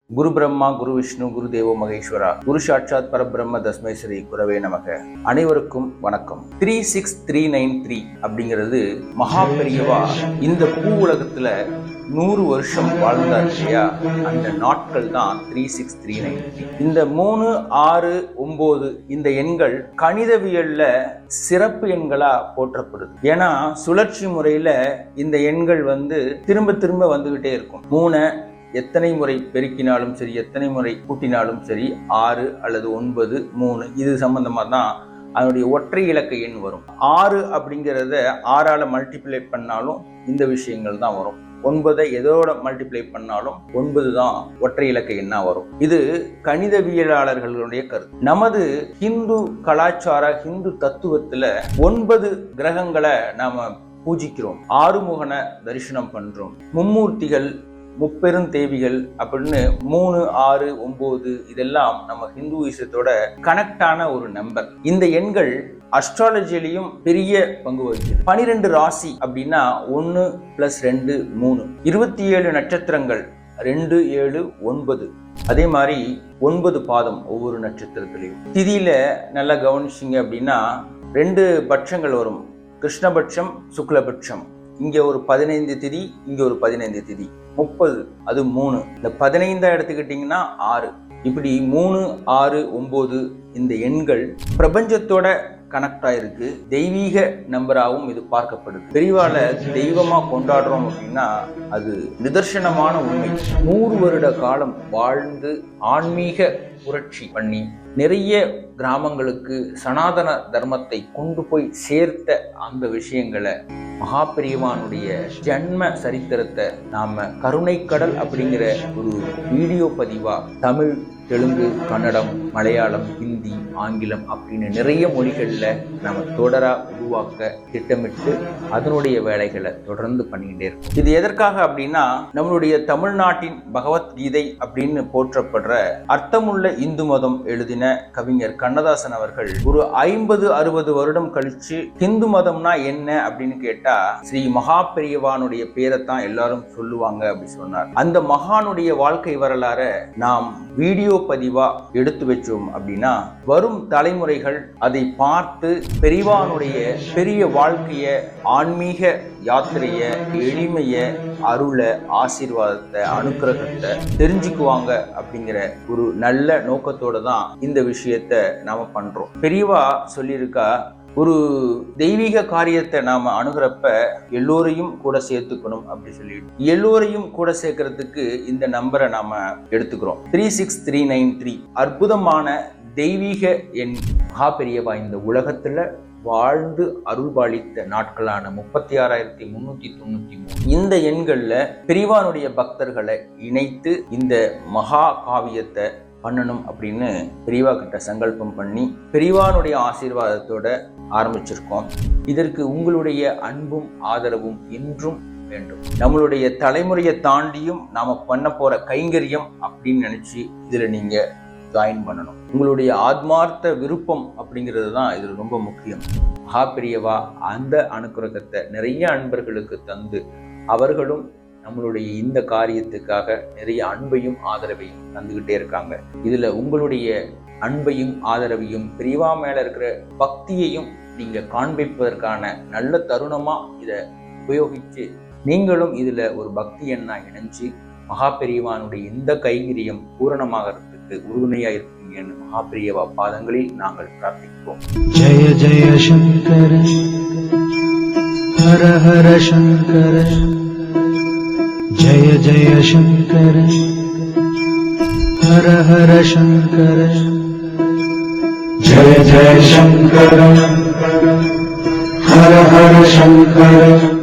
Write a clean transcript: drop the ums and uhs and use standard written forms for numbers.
குரு பிரம்மா, குரு விஷ்ணு, குரு தேவோ மகேஸ்வரா, குரு சாட்சாத் பரபிரம்ம தஸ்மை ஸ்ரீ குரவே நமக. அனைவருக்கும் வணக்கம். 36393 அப்படிங்கிறது மகா பெரியவா இந்த பூ உலகத்துல 100 வருஷம் வாழ்ந்தார் இல்லையா, அந்த நாட்கள் தான் 36393. இந்த 3, 6, 9 இந்த எண்கள் கணிதவியல்ல சிறப்பு எண்களா போற்றப்படுது. ஏன்னா சுழற்சி முறையில இந்த எண்கள் திரும்ப திரும்ப வந்துகிட்டே இருக்கும். 3 எத்தனை முறை பெருக்கினாலும் சரி, எத்தனை முறை கூட்டினாலும் சரி, 6 அல்லது 9, 3 இது சம்பந்தமா தான் அதனுடைய ஒற்றை இலக்க எண் வரும். 6 அப்படிங்கிறத 6ஆல மல்டிப்ளை பண்ணாலும் இந்த விஷயங்கள் தான் வரும். 9 எதோட மல்டிப்ளை பண்ணாலும் 9 தான் ஒற்றை இலக்க எண்ணா வரும். இது கணிதவியலாளர்களுடைய கருத்து. நமது ஹிந்து கலாச்சார ஹிந்து தத்துவத்துல 9 கிரகங்களை நாம பூஜிக்கிறோம். ஆறுமுகனை தரிசனம் பண்றோம். மும்மூர்த்திகள், முப்பெரும் தேவிகள் அப்படின்னு 3, 6, 9 இதெல்லாம் நம்ம ஹிந்துயிசத்தோட கனெக்டான ஒரு நம்பர். இந்த எண்கள் அஸ்ட்ராலஜிலையும் பெரிய பங்கு வகிக்குது. 12 ராசி அப்படின்னா 1 + 2 3, 27 நட்சத்திரங்கள் 2, 7, 9. அதே மாதிரி 9 பாதம் ஒவ்வொரு நட்சத்திரத்திலையும். திதியில நல்லா கவனிச்சிங்க அப்படின்னா 2 பட்சங்கள் வரும். கிருஷ்ணபட்சம், சுக்லபட்சம். இங்க ஒரு 15 திதி, இங்க ஒரு 15 திதி. 30 அது 3. இந்த 15 எடுத்துக்கிட்டீங்கன்னா 6. இப்படி 3, 6, 9 இந்த எண்கள் பிரபஞ்சத்தோட கனெக்ட் ஆயிருக்கு. தெய்வீக நம்பராகவும் இது பார்க்கப்படுது. பெரியவாள தெய்வமா கொண்டாடுறோம் அப்படின்னா அது நிதர்சனமான உண்மை. 100 வருட காலம் வாழ்ந்து ஆன்மீக புரட்சி பண்ணி நிறைய கிராமங்களுக்கு சனாதன தர்மத்தை கொண்டு போய் சேர்த்த அந்த விஷயங்களை, மகா பெரியவானுடைய ஜன்ம சரித்திரத்தை நாம கருணைக்கடல் அப்படிங்கிற ஒரு வீடியோ பதிவா தமிழ், தெலுங்கு, கன்னடம், மலையாளம், ஹிந்தி, ஆங்கிலம் அப்படின்னு நிறைய மொழிகள்ல நம்ம தொடரா உருவாக்க திட்டமிட்டு அதனுடைய வேலைகளை தொடர்ந்து பண்ணிக்கிட்டே இருக்கோம். இது எதற்காக அப்படின்னா, நம்மளுடைய தமிழ்நாட்டின் பகவத்கீதை அப்படின்னு போற்றப்படுற அர்த்தமுள்ள இந்து மதம் எழுதின கவிஞர் கண்ணதாசன் அவர்கள் ஒரு 50-60 வருடம் கழிச்சு ஹிந்து மதம்னா என்ன அப்படின்னு கேட்டா ஸ்ரீ மகா பெரியவானுடைய பேரைத்தான் எல்லாரும் சொல்லுவாங்க அப்படி சொன்னார். அந்த மகானுடைய வாழ்க்கை வரலாற நாம் வீடியோ பதிவா எடுத்து வச்சோம் அப்படின்னா வரும் தலைமுறைகள் அதை பார்த்து பெரியவானுடைய பெரிய வாழ்க்கைய, ஆன்மீக யாத்திரைய, எளிமைய, அருள, ஆசீர்வாதத்தை, அனுக்கிரகத்தை தெரிஞ்சுக்குவாங்க அப்படிங்கிற ஒரு நல்ல நோக்கத்தோட தான் இந்த விஷயத்தை நாம பண்றோம். பெரியவா சொல்லியிருக்கா, ஒரு தெய்வீக காரியத்தை நாம அணுகிறப்ப எல்லோரையும் கூட சேர்த்துக்கணும் அப்படி சொல்லிட்டு, எல்லோரையும் கூட சேர்க்கறதுக்கு இந்த நம்பரை நாம எடுத்துக்கிறோம். 36393 அற்புதமான தெய்வீக எண். மகா பெரியவா இந்த உலகத்துல வாழ்ந்து அருள்பாலித்த நாட்களான 36,393 இந்த எண்கள்ல பெரியவானுடைய பக்தர்களை இணைத்து இந்த மகா காவியத்தை பண்ணணும் அப்படின்னு பெரியவா கிட்ட சங்கல்பம் பண்ணி பெரியவானுடைய ஆசீர்வாதத்தோட ஆரம்பிச்சிருக்கோம். இதற்கு உங்களுடைய அன்பும் ஆதரவும் என்றும் வேண்டும். நம்மளுடைய தலைமுறையை தாண்டியும் நாம பண்ண போற கைங்கரியம் அப்படின்னு நினைச்சு இதுல நீங்க ஜாயின் பண்ணணும். உங்களுடைய ஆத்மார்த்த விருப்பம் அப்படிங்கிறது தான் இதுல ரொம்ப முக்கியம். மகா பெரியவா அந்த அனுக்கிரகத்தை நிறைய அன்பர்களுக்கு தந்து அவர்களும் நம்மளுடைய இந்த காரியத்துக்காக நிறைய அன்பையும் ஆதரவையும் தந்துகிட்டே இருக்காங்க. இதுல உங்களுடைய அன்பையும் ஆதரவையும் பெரியவா மேல இருக்கிற பக்தியையும் நீங்க காண்பிப்பதற்கான நல்ல தருணமா இதை உபயோகிச்சு நீங்களும் இதுல ஒரு பக்தி எண்ணா இணைஞ்சு மகா பெரியவானுடைய இந்த கைங்கரியம் பூரணமாகறதுக்கு உறுதுணையா இருப்பீங்கன்னு மகா பெரியவா பாதங்களில் நாங்கள் பிரார்த்திப்போம். ஜெய ஜெய சங்கர, ஹர ஹர சங்கர, ஜெய ஜெய சங்கர, ஹர ஹர சங்கர, ஜெய ஜெய சங்கர, ஹர ஹர சங்கர.